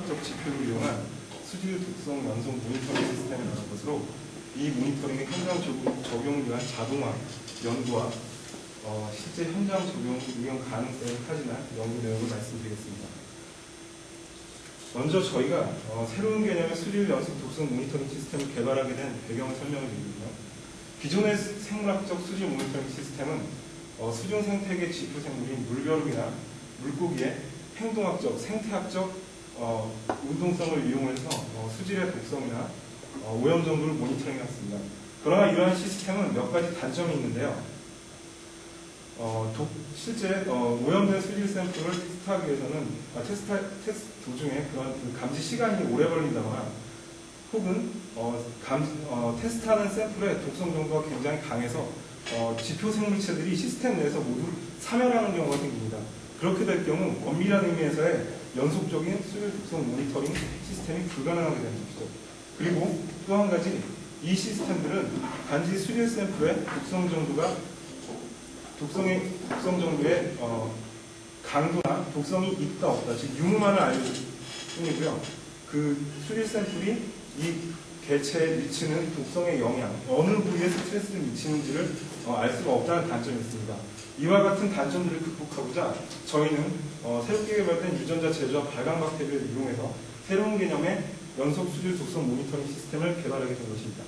생물학적 지표를 이용한 수질 독성 연속 모니터링 시스템을 말하는 것으로 이 모니터링의 현장 적용을 위한 자동화 연구와 실제 현장 적용 응용 가능성을 타진한 연구 내용을 말씀드리겠습니다. 먼저 저희가 새로운 개념의 수질 연속 독성 모니터링 시스템을 개발하게 된 배경을 설명을 드리고요. 기존의 생물학적 수질 모니터링 시스템은 수중 생태계 지표 생물인 물벼룩이나 물고기의 행동학적, 생태학적 운동성을 이용해서 수질의 독성이나 오염 정도를 모니터링했습니다. 그러나 이러한 시스템은 몇 가지 단점이 있는데요. 실제 오염된 수질 샘플을 테스트하기 위해서는 테스트 도중에 그런 감지 시간이 오래 걸린다거나 혹은 테스트하는 샘플의 독성 정도가 굉장히 강해서 지표 생물체들이 시스템 내에서 모두 사멸하는 경우가 생깁니다. 그렇게 될 경우 엄밀한 의미에서의 연속적인 수질 독성 모니터링 시스템이 불가능하게 되는 것이죠. 그리고 또 한 가지, 이 시스템들은 단지 수질 샘플의 독성 정도의 강도나 독성이 있다 없다, 즉 유무만을 알릴 뿐이고요. 그 수질 샘플이 이 개체에 미치는 독성의 영향, 어느 부위에 스트레스를 미치는지를 알 수가 없다는 단점이 있습니다. 이와 같은 단점들을 극복하고자 저희는 새롭게 개발된 유전자 제조와 발광 박테리아를 이용해서 새로운 개념의 연속 수질 독성 모니터링 시스템을 개발하게 된 것입니다.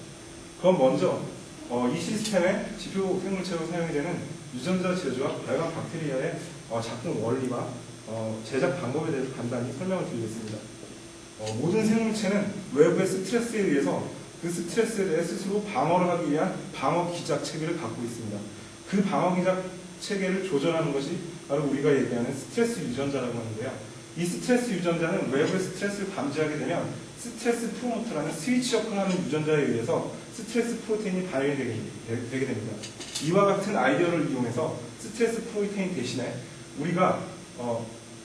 그럼 먼저 이 시스템의 지표 생물체로 사용이 되는 유전자 제조와 발광 박테리아의 작동 원리와 제작 방법에 대해서 간단히 설명을 드리겠습니다. 모든 생물체는 외부의 스트레스에 의해서 그 스트레스에 대해 스스로 방어를 하기 위한 방어 기작 체계를 갖고 있습니다. 그 방어 기작 체계를 조절하는 것이 바로 우리가 얘기하는 스트레스 유전자라고 하는데요. 이 스트레스 유전자는 외부의 스트레스를 감지하게 되면 스트레스 프로모터라는 스위치 역할을 하는 유전자에 의해서 스트레스 프로테인이 발현이 되게 됩니다. 이와 같은 아이디어를 이용해서 스트레스 프로테인 대신에 우리가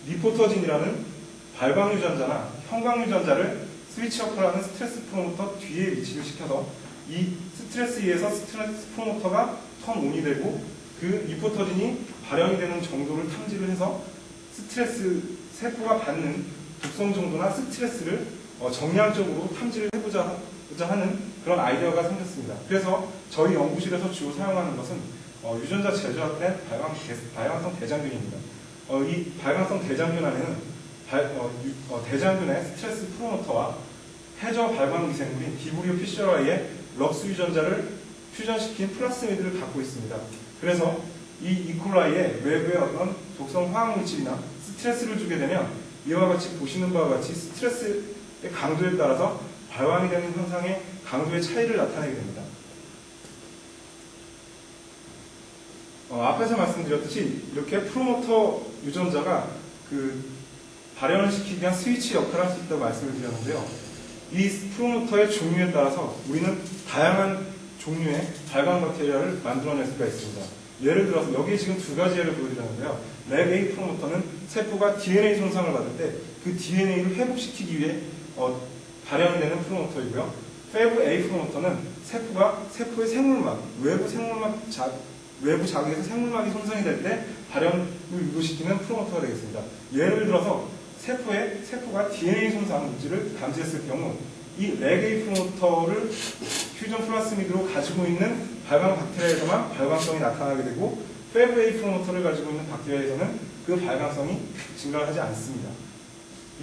리포터진이라는 발광 유전자나 형광 유전자를 스위치 역할을 하는 스트레스 프로모터 뒤에 위치를 시켜서 이 스트레스에 의해서 스트레스 프로모터가 턴온이 되고 그 리포터진이 발현이 되는 정도를 탐지를 해서 스트레스 세포가 받는 독성 정도나 스트레스를 정량적으로 탐지를 해보자 하는 그런 아이디어가 생겼습니다. 그래서 저희 연구실에서 주로 사용하는 것은 유전자 제조합된 발광성 대장균입니다. 이 발광성 대장균 안에는 대장균의 스트레스 프로모터와 해저 발광 미생물인 비브리오 피셔라이의 럭스 유전자를 퓨전시킨 플라스미드를 갖고 있습니다. 그래서 이 이콜라이의 외부의 어떤 독성 화학물질이나 스트레스를 주게 되면 이와 같이 보시는 바와 같이 스트레스의 강도에 따라서 발광이 되는 현상의 강도의 차이를 나타내게 됩니다. 앞에서 말씀드렸듯이 이렇게 프로모터 유전자가 발현을 시키기 위한 스위치 역할을 할 수 있다고 말씀을 드렸는데요. 이 프로모터의 종류에 따라서 우리는 다양한 종류의 발광 박테리아를 만들어낼 수가 있습니다. 예를 들어서 여기에 지금 두 가지 예를 보여드렸는데요. 렉A 프로모터는 세포가 DNA 손상을 받을 때 그 DNA를 회복시키기 위해 발현이 되는 프로모터이고요. FAB-A 프로모터는 세포의 생물막, 외부 자극에서 생물막이 손상이 될 때 발현을 유도시키는 프로모터가 되겠습니다. 예를 들어서 세포가 DNA 손상 물질을 감지했을 경우 이 렉A 프로모터를 퓨전 플라스미드로 가지고 있는 발광 박테리아에서만 발광성이 나타나게 되고 FAB-A 프로모터를 가지고 있는 박테리아에서는 그 발광성이 증가를 하지 않습니다.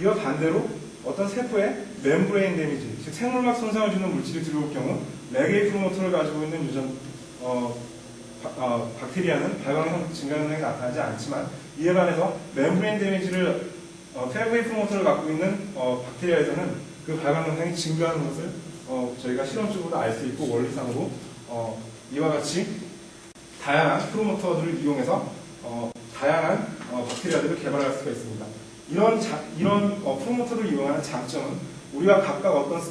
이와 반대로 어떤 세포의 멤브레인 데미지, 즉 생물막 손상을 주는 물질이 들어올 경우 렉A 프로모터를 가지고 있는 박테리아는 발광성 증가 현상이 나타나지 않지만 이에 반해서 멤브레인 데미지를 FAB-A 프로모터를 갖고 있는 박테리아에서는 그 발광 현상이 증가하는 것을 저희가 실험적으로 알 수 있고 원리상으로 이와 같이 다양한 프로모터들을 이용해서 다양한 박테리아들을 개발할 수가 있습니다. 이런 프로모터를 이용하는 장점은 우리가 각각 어떤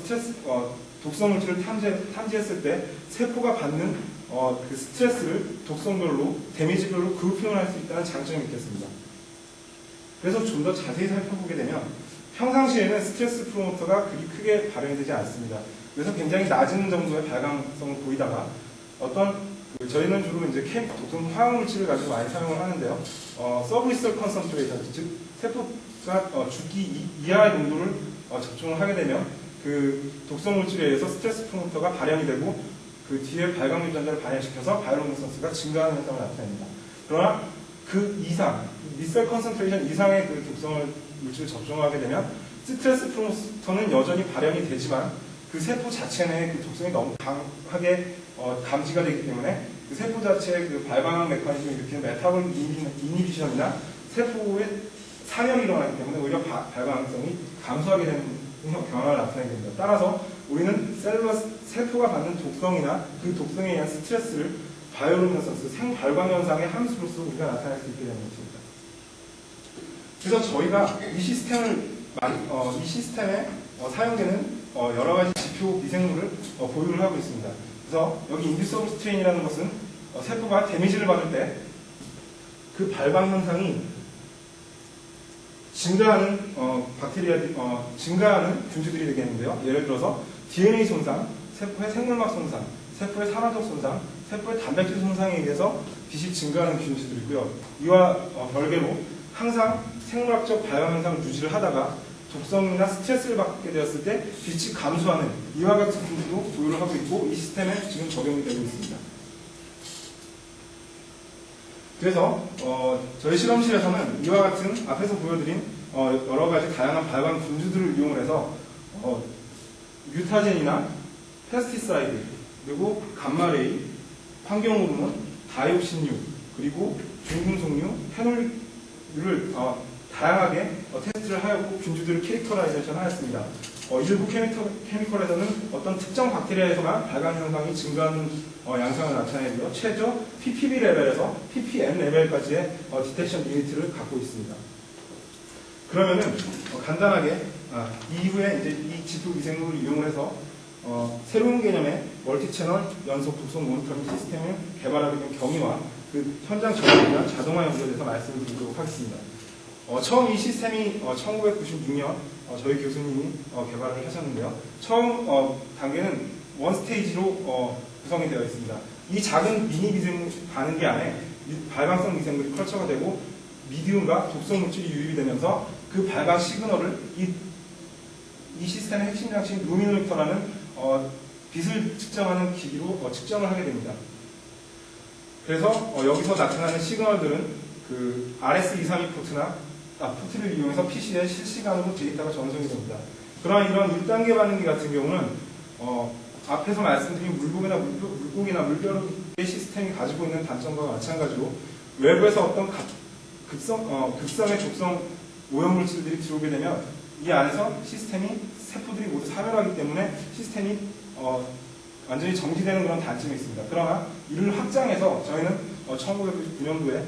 독성 물질을 탐지했을 때 세포가 받는 그 스트레스를 독성별로, 데미지별로 그룹핑을 할 수 있다는 장점이 있겠습니다. 그래서 좀 더 자세히 살펴보게 되면 평상시에는 스트레스 프로모터가 그리 크게 발현이 되지 않습니다. 그래서 굉장히 낮은 정도의 발광성을 보이다가 저희는 주로 이제 독성 화학물질을 가지고 많이 사용을 하는데요. 서브리스털 컨센트레이션, 즉 세포가 죽기 이하의 농도를 접종을 하게 되면 그 독성 물질에 의해서 스트레스 프로모터가 발현이 되고 그 뒤에 발광 유전자를 발현시켜서 바이오루미넌스가 증가하는 현상을 나타냅니다. 그러나 그 이상, 미셀 컨센트레이션 이상의 그 독성 물질을 접종하게 되면 스트레스 프로모터는 여전히 발현이 되지만 그 세포 자체 내에 그 독성이 너무 강하게 감지가 되기 때문에 그 세포 자체의 그 발광 메커니즘을 일으키는 메타볼 이니비션이나 세포의 사멸이 일어나기 때문에 오히려 발광성이 감소하게 되는 경향을 나타내게 됩니다. 따라서 우리는 세포가 받는 독성이나 그 독성에 의한 스트레스를 바이오루미넌스, 생발광 현상의 함수로서 우리가 나타낼 수 있게 되는 것입니다. 그래서 저희가 이 시스템에 사용되는 여러 가지 지표 미생물을 보유를 하고 있습니다. 그래서 여기 인듀서블 스트레인이라는 것은 세포가 데미지를 받을 때 그 발광 현상이 증가하는 증가하는 균주들이 되겠는데요. 예를 들어서 DNA 손상, 세포의 생물막 손상, 세포의 산화적 손상, 세포의 단백질 손상에 의해서 빛이 증가하는 균주들이고요. 이와 별개로 항상 생물학적 발광 현상을 유지를 하다가 독성이나 스트레스를 받게 되었을 때 빛이 감소하는 이와 같은 균주도 보유를 하고 있고 이 시스템에 지금 적용이 되고 있습니다. 그래서 저희 실험실에서는 이와 같은 앞에서 보여드린 여러 가지 다양한 발광 균주들을 이용을 해서 뮤타젠이나 페스티사이드, 그리고 감마레이, 환경호르몬, 다이옥신류, 그리고 중금속류, 페놀을 다양하게 테스트를 하였고 균주들을 캐릭터라이제이션 하였습니다. 일부 케미컬에서는 어떤 특정 박테리아에서만 발광 현상이 증가하는 양상을 나타내고요. 최저 ppb 레벨에서 ppm 레벨까지의 디텍션 유니트를 갖고 있습니다. 그러면은 간단하게 이후에 이제 이 지표 미생물을 이용해서 새로운 개념의 멀티채널 연속 독성 모니터링 시스템을 개발하게 된 경위와 그 현장 적용이나 자동화 연구에 대해서 말씀을 드리도록 하겠습니다. 처음 이 시스템이 1996년 저희 교수님이 개발을 하셨는데요. 처음 단계는 원 스테이지로 구성이 되어 있습니다. 이 작은 미니 미생물 반응기 안에 발광성 미생물이 컬처가 되고 미디움과 독성 물질이 유입이 되면서 그 발광 시그널을 이 시스템의 핵심 장치인 루미노미터라는 빛을 측정하는 기기로 측정을 하게 됩니다. 그래서 여기서 나타나는 시그널들은 그 RS232 포트를 이용해서 PC에 실시간으로 데이터가 전송이 됩니다. 그러나 이런 1단계 반응기 같은 경우는 앞에서 말씀드린 물고기나 물벼룩의 시스템이 가지고 있는 단점과 마찬가지로 외부에서 어떤 극성의 독성 오염물질들이 들어오게 되면 이 안에서 시스템이 세포들이 모두 사멸하기 때문에 시스템이 완전히 정지되는 그런 단점이 있습니다. 그러나 이를 확장해서 저희는 1999년도에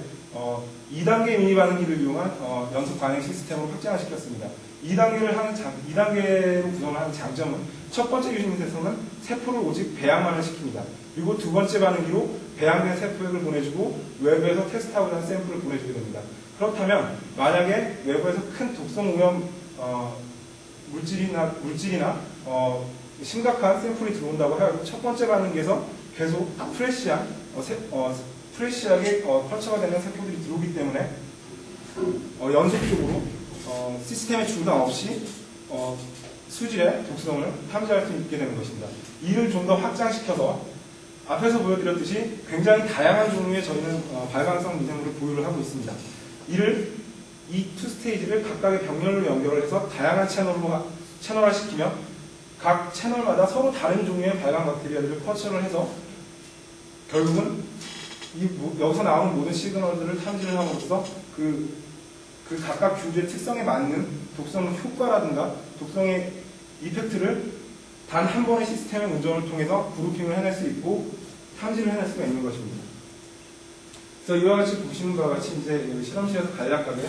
2단계 미니 반응기를 이용한 연속 반응 시스템으로 확장을 시켰습니다. 2단계로 구성을 하는 장점은 첫 번째 유닛에서는 세포를 오직 배양만을 시킵니다. 그리고 두 번째 반응기로 배양된 세포액을 보내주고 외부에서 테스트하고자 하는 샘플을 보내주게 됩니다. 그렇다면 만약에 외부에서 큰 독성 오염 물질이나 심각한 샘플이 들어온다고 하여도 첫 번째 반응기에서 계속 프레시하게 컬처가 되는 세포들이 들어오기 때문에 연속적으로 시스템의 중단 없이 수질의 독성을 탐지할 수 있게 되는 것입니다. 이를 좀 더 확장시켜서 앞에서 보여드렸듯이 굉장히 다양한 종류의 저희는 발광성 미생물을 보유를 하고 있습니다. 이를 이 투 스테이지를 각각의 병렬로 연결을 해서 다양한 채널화시키면 각 채널마다 서로 다른 종류의 발광 박테리아들을 컬처를 해서 결국은 여기서 나오는 모든 시그널들을 탐지를 함으로써 그 각각 균주의 특성에 맞는 독성 효과라든가 독성의 이펙트를 단 한 번의 시스템의 운전을 통해서 그룹핑을 해낼 수 있고 탐지를 해낼 수가 있는 것입니다. 그래서 이와 같이 보시는 바와 같이 이제 실험실에서 간략하게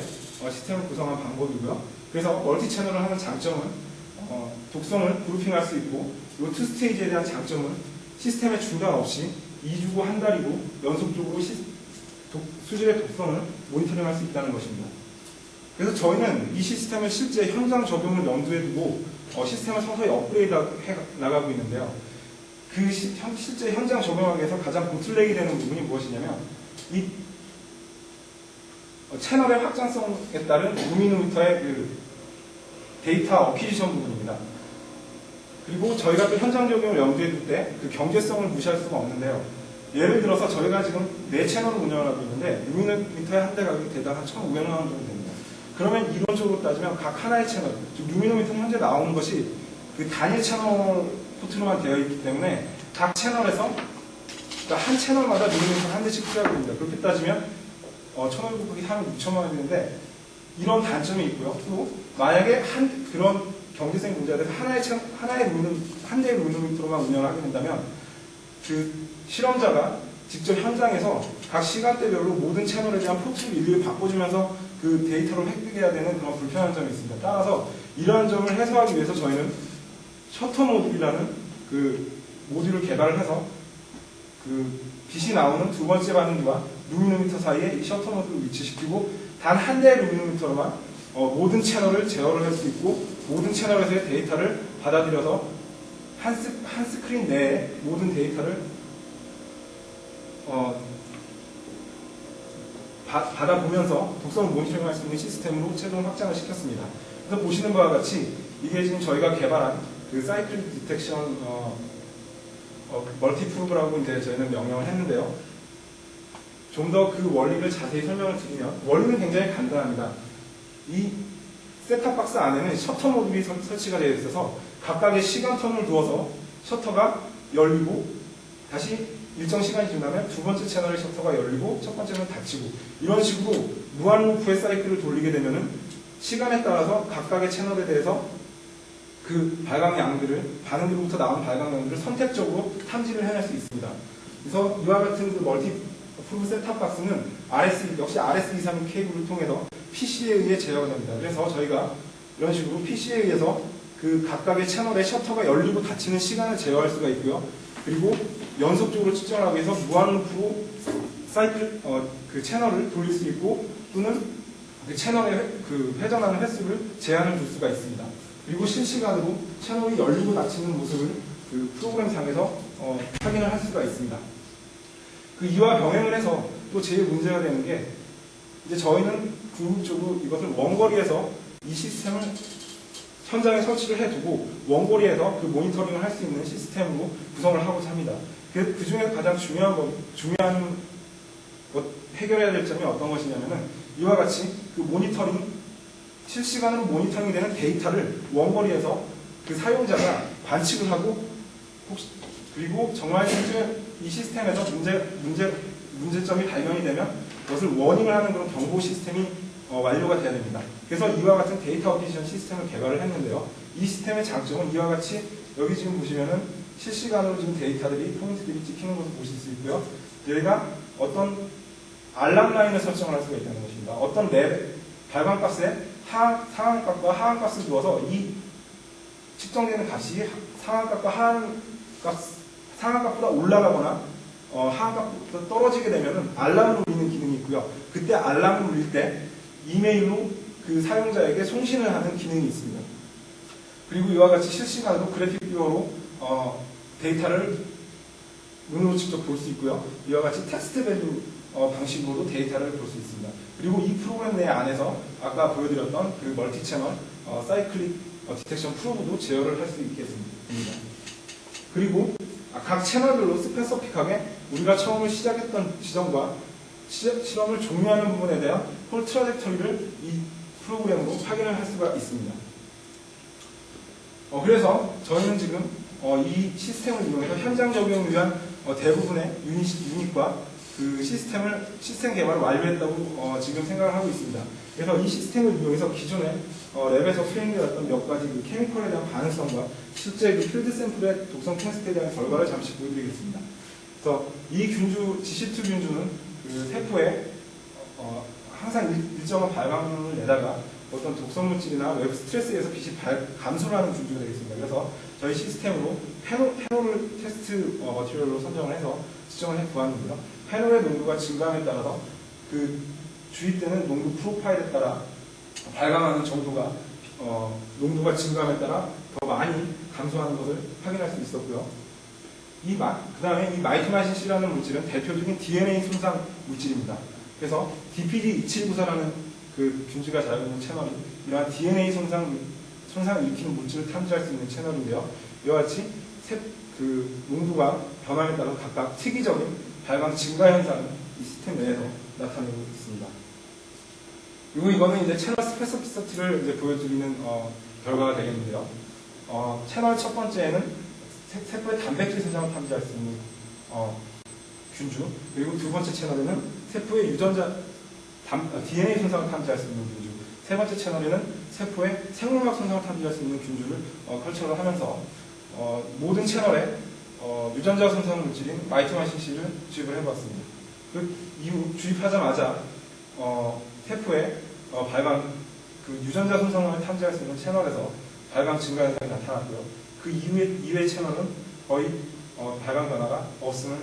시스템을 구성한 방법이고요. 그래서 멀티 채널을 하는 장점은 독성을 그룹핑할 수 있고 이 투 스테이지에 대한 장점은 시스템의 중단 없이 2주고 한 달이고 연속적으로 수질의 독성을 모니터링할 수 있다는 것입니다. 그래서 저희는 이 시스템을 실제 현장 적용을 염두에 두고 시스템을 서서히 업그레이드 해 나가고 있는데요. 그 실제 현장 적용하기 위해서 가장 보틀렉이 되는 부분이 무엇이냐면 이 채널의 확장성에 따른 루미노미터의 그 데이터 어퀴지션 부분입니다. 그리고 저희가 또 현장 적용을 염두에 둘 때 그 경제성을 무시할 수가 없는데요. 예를 들어서 저희가 지금 4채널을 운영을 하고 있는데 루미노미터의 한 대 가격이 대략 한 1,500만 원 정도 됩니다. 그러면 이론적으로 따지면 각 하나의 채널, 즉 루미노미터는 현재 나오는 것이 그 단일 채널 포트로만 되어 있기 때문에 각 채널에서 그러니까 한 채널마다 루미노미터 한 대씩 필요하게 됩니다. 그렇게 따지면 1,500 곱하기 3은 6천만 원이 되는데 이런 단점이 있고요. 또 만약에 그런 경제성 문제가 돼서 한 대의 루미노미터로만 운영을 하게 된다면 그 실험자가 직접 현장에서 각 시간대별로 모든 채널에 대한 포트 일일이 바꿔주면서 그 데이터를 획득해야 되는 그런 불편한 점이 있습니다. 따라서 이러한 점을 해소하기 위해서 저희는 셔터 모듈이라는 그 모듈을 개발을 해서 그 빛이 나오는 두 번째 반응과 루미노미터 사이에 이 셔터 모듈을 위치시키고 단 한 대의 루미노미터로만 모든 채널을 제어를 할 수 있고 모든 채널에서의 데이터를 받아들여서 한 스크린 내에 모든 데이터를 받아보면서 독성을 모니터링할 수 있는 시스템으로 최종 확장을 시켰습니다. 그래서 보시는 바와 같이 이게 지금 저희가 개발한 그 사이클 디텍션 멀티프로브라고 이제 저희는 명명을 했는데요. 좀 더 그 원리를 자세히 설명을 드리면 원리는 굉장히 간단합니다. 이 셋탑 박스 안에는 셔터 모듈이 설치가 되어 있어서 각각의 시간 텀을 두어서 셔터가 열리고 다시 일정 시간이 지나면 두 번째 채널의 셔터가 열리고 첫 번째는 닫히고 이런 식으로 무한 루프의 사이클을 돌리게 되면은 시간에 따라서 각각의 채널에 대해서 그 반응으로부터 나온 발광량들을 선택적으로 탐지를 해낼 수 있습니다. 그래서 이와 같은 그 멀티프로브 셋탑 박스는 역시 RS232 케이블을 통해서 PC에 의해 제어가 됩니다. 그래서 저희가 이런 식으로 PC에 의해서 그 각각의 채널의 셔터가 열리고 닫히는 시간을 제어할 수가 있고요. 그리고 연속적으로 측정을 하기 위해서 무한루프로 사이클 그 채널을 돌릴 수 있고 또는 그 채널의 그 회전하는 횟수를 제한을 둘 수가 있습니다. 그리고 실시간으로 채널이 열리고 닫히는 모습을 그 프로그램상에서 확인을 할 수가 있습니다. 그 이와 병행을 해서 또 제일 문제가 되는 게 이제 저희는 궁극적으로 이것을 원거리에서 이 시스템을 현장에 설치를 해두고 원거리에서 그 모니터링을 할 수 있는 시스템으로 구성을 하고자 합니다. 그 중에 가장 중요한 해결해야 될 점이 어떤 것이냐면은 이와 같이 그 실시간으로 모니터링이 되는 데이터를 원거리에서 그 사용자가 관측을 하고 그리고 정말 실제 이 시스템에서 문제점이 발견이 되면 그것을 워닝을 하는 그런 경보 시스템이 완료가 돼야 됩니다. 그래서 이와 같은 데이터 어퀴지션 시스템을 개발을 했는데요. 이 시스템의 장점은 이와 같이 여기 지금 보시면은 실시간으로 지금 포인트들이 찍히는 것을 보실 수 있고요. 여기가 어떤 알람 라인을 설정을 할 수가 있다는 것입니다. 어떤 발광값에 상한값과 하한값을 두어서 이 측정되는 값이 상한값과 상한값보다 올라가거나 하한값보다 떨어지게 되면 알람을 울리는 기능이 있고요. 그때 알람을 울릴 때 이메일로 그 사용자에게 송신을 하는 기능이 있습니다. 그리고 이와 같이 실시간으로 그래픽 뷰어로 데이터를 눈으로 직접 볼 수 있고요. 이와 같이 텍스트 밸류 방식으로도 데이터를 볼 수 있습니다. 그리고 이 프로그램 내 안에서 아까 보여드렸던 그 멀티 채널 사이클릭 디텍션 프로브도 제어를 할 수 있겠습니다. 그리고 각 채널별로 스페서픽하게 우리가 처음에 시작했던 지점과 실험을 종료하는 부분에 대한 홀 트라젝터리를 이 프로그램으로 확인을 할 수가 있습니다. 그래서 저희는 지금 이 시스템을 이용해서 현장 적용을 위한 대부분의 유닛과 그 시스템 개발을 완료했다고 지금 생각을 하고 있습니다. 그래서 이 시스템을 이용해서 기존에 랩에서 수행되었던 몇 가지 그 케미컬에 대한 가능성과 실제 그 필드 샘플의 독성 테스트에 대한 결과를 잠시 보여드리겠습니다. 그래서 이 G12 균주는 그 세포에 항상 일정한 발광을 내다가 어떤 독성 물질이나 외부 스트레스에서 빛이 감소를 하는 균주가 되겠습니다. 그래서 저희 시스템으로 페놀을 테스트 머티리얼로 선정을 해서 지정을 해 보았는데요. 페놀의 농도가 증가함에 따라서 그 주입되는 농도 프로파일에 따라 발광하는 정도가 농도가 증가함에 따라 더 많이 감소하는 것을 확인할 수 있었고요. 그 다음에 이 마이토마신C라는 물질은 대표적인 DNA 손상 물질입니다. 그래서 DPD2794라는 그 균주가 자유있는 채널이 이러한 DNA 손상 손상을 일으키는 물질을 탐지할 수 있는 채널인데요. 이와 같이 그 농도가 변함에 따라 각각 특이적인 발광 증가 현상을 이 시스템 내에서 나타내고 있습니다. 그리고 이거는 이제 채널 스페시피시티를 이제 보여드리는 결과가 되겠는데요. 채널 첫 번째에는 세포의 단백질 생성을 탐지할 수 있는 균주, 그리고 두 번째 채널에는 세포의 유전자 DNA 손상을 탐지할 수 있는 균주, 세 번째 채널에는 세포의 생물학 손상을 탐지할 수 있는 균주를 컬처를 하면서 모든 채널에 유전자 손상 물질인 마이토마이신 C를 주입을 해보았습니다. 그 이후 주입하자마자 세포의 발광 그 유전자 손상을 탐지할 수 있는 채널에서 발광 증가 현상이 나타났고요. 그 이외의 채널은 거의 발광 변화가 없음을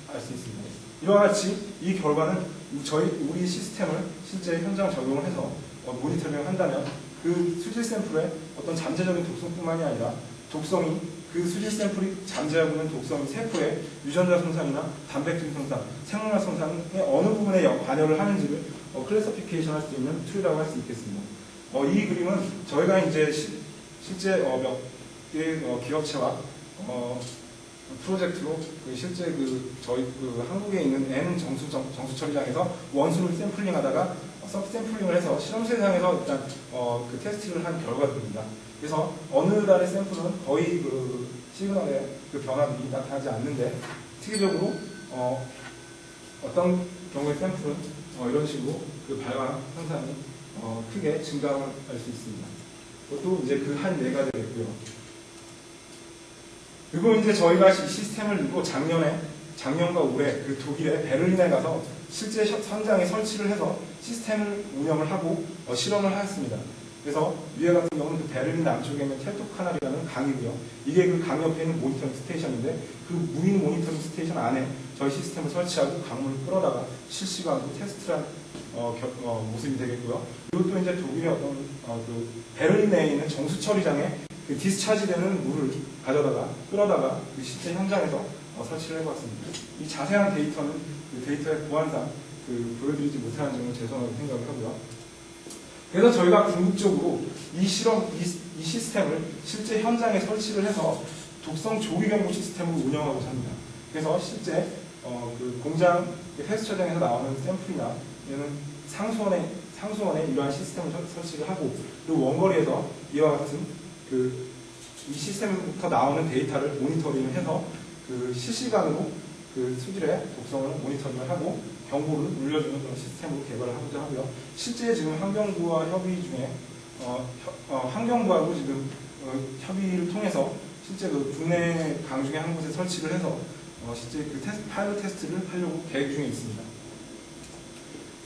알 수 있습니다. 이와 같이 이 결과는 우리 시스템을 실제 현장 적용을 해서 모니터링을 한다면 그 수질 샘플의 어떤 잠재적인 독성뿐만이 아니라 독성이 그 수질 샘플이 잠재하고 있는 독성이 세포의 유전자 손상이나 단백질 손상, 생물학 손상의 어느 부분에 관여를 하는지를 클래시피케이션 할 수 있는 툴이라고 할 수 있겠습니다. 이 그림은 저희가 이제 실제 몇 개의 기업체와 프로젝트로 실제 저희 한국에 있는 N 정수 처리장에서 원수를 샘플링하다가 서브 샘플링을 해서 실험실상에서 일단 그 테스트를 한 결과들입니다. 그래서 어느 달의 샘플은 거의 그 시그널의 그 변화들이 나타나지 않는데 특이적으로 어떤 경우의 샘플은 이런 식으로 그 발광 현상이 크게 증가할 수 있습니다. 그것도 이제 그 한 네 가지가 있고요. 그리고 이제 저희가 시스템을 두고 작년과 올해 그 독일의 베를린에 가서 실제 현장에 설치를 해서 시스템을 운영을 하고 실험을 하였습니다. 그래서 위에 같은 경우는 그 베를린 남쪽에 있는 텔토카날이라는 강이고요. 이게 그 강 옆에 있는 모니터링 스테이션인데 그 무인 모니터링 스테이션 안에 저희 시스템을 설치하고 강물을 끌어다가 실시간으로 테스트한 모습이 되겠고요. 그리고 또 이제 독일의 어떤 그 베를린 내에 있는 정수 처리장에 그 디스차지되는 물을 가져다가 끌어다가 그 실제 현장에서 설치를 해봤습니다. 이 자세한 데이터는 그 데이터의 보안상 보여드리지 못하는 점을 죄송하게 생각을 하고요. 그래서 저희가 궁극적으로 이 시스템을 실제 현장에 설치를 해서 독성 조기 경고 시스템으로 운영하고자 합니다. 그래서 실제 그 공장 테스트처장에서 나오는 샘플이나 얘는 상수원에 이러한 시스템을 설치를 하고 그리고 원거리에서 이와 같은 이 시스템부터 나오는 데이터를 모니터링을 해서 그 실시간으로 그 수질의 독성을 모니터링을 하고 경고를 울려주는 그런 시스템으로 개발을 하고자 하고요. 실제 지금 환경부와 협의 중에 환경부하고 지금 협의를 통해서 실제 그 국내 강 중에 한 곳에 설치를 해서 실제 그 파일럿 테스트를 하려고 계획 중에 있습니다.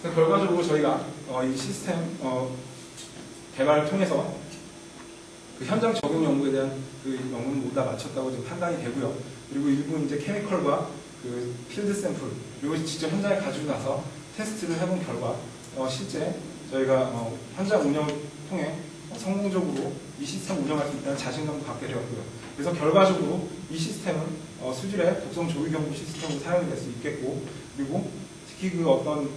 그래서 결과적으로 저희가 이 시스템 개발을 통해서 그 현장 적용 연구에 대한 그 연구는 모두 다 마쳤다고 지금 판단이 되고요. 그리고 일부 이제 케미컬과 그 필드 샘플 그리고 직접 현장에 가지고 나서 테스트를 해본 결과 실제 저희가 현장 운영을 통해 성공적으로 이 시스템 운영할 수 있다는 자신감도 갖게 되었고요. 그래서 결과적으로 이 시스템은 수질의 독성 조기 경고 시스템으로 사용이 될 수 있겠고 그리고 특히 그 어떤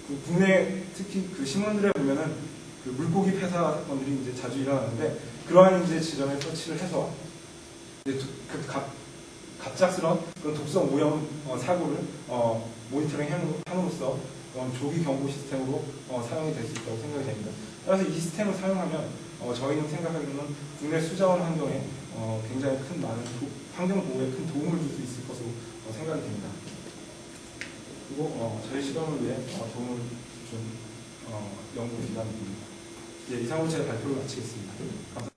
그 국내 특히 그 신문들에 보면은 그 물고기 폐사 사건들이 이제 자주 일어나는데 그러한 이제 지점에 설치를 해서 이제 갑작스런 그런 독성 오염 사고를 모니터링 함으로써 조기 경고 시스템으로 사용이 될 수 있다고 생각이 됩니다. 따라서 이 시스템을 사용하면 저희는 생각하기로는 국내 수자원 환경에 굉장히 큰 많은 환경 보호에 큰 도움을 줄 수 있을 것으로 생각이 됩니다. 그리고 저희 실험을 위해 도움을 준 연구 기관입니다. 이상으로 제 발표를 마치겠습니다. 감사합니다.